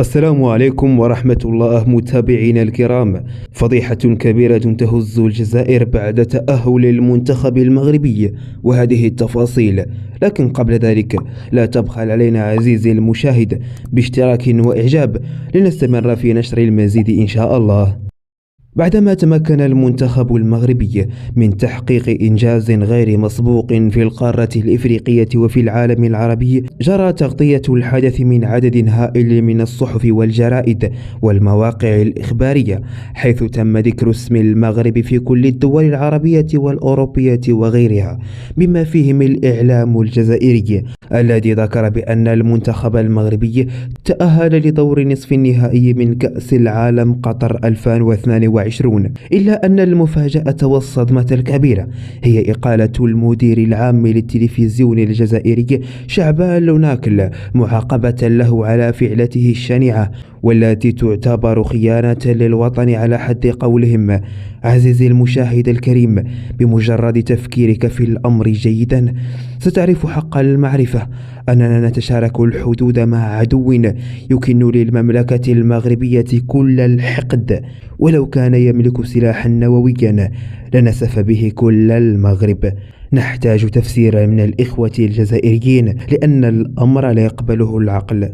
السلام عليكم ورحمة الله متابعينا الكرام. فضيحة كبيرة تهز الجزائر بعد تأهل المنتخب المغربي وهذه التفاصيل. لكن قبل ذلك لا تبخل علينا عزيزي المشاهد باشتراك وإعجاب لنستمر في نشر المزيد إن شاء الله. بعدما تمكن المنتخب المغربي من تحقيق إنجاز غير مسبوق في القارة الإفريقية وفي العالم العربي، جرى تغطية الحدث من عدد هائل من الصحف والجرائد والمواقع الإخبارية، حيث تم ذكر اسم المغرب في كل الدول العربية والأوروبية وغيرها، بما فيهم الإعلام الجزائري الذي ذكر بأن المنتخب المغربي تأهل لدور نصف النهائي من كأس العالم قطر 2022. إلا أن المفاجأة والصدمة الكبيرة هي إقالة المدير العام للتلفزيون الجزائري شعبان لوناكل، معاقبة له على فعلته الشنيعة والتي تعتبر خيانة للوطن على حد قولهم. عزيزي المشاهد الكريم، بمجرد تفكيرك في الأمر جيدا ستعرف حق المعرفة أننا نتشارك الحدود مع عدو يكن للمملكة المغربية كل الحقد، ولو كان يملك سلاحا نوويا لنسف به كل المغرب. نحتاج تفسيرا من الإخوة الجزائريين لأن الأمر لا يقبله العقل.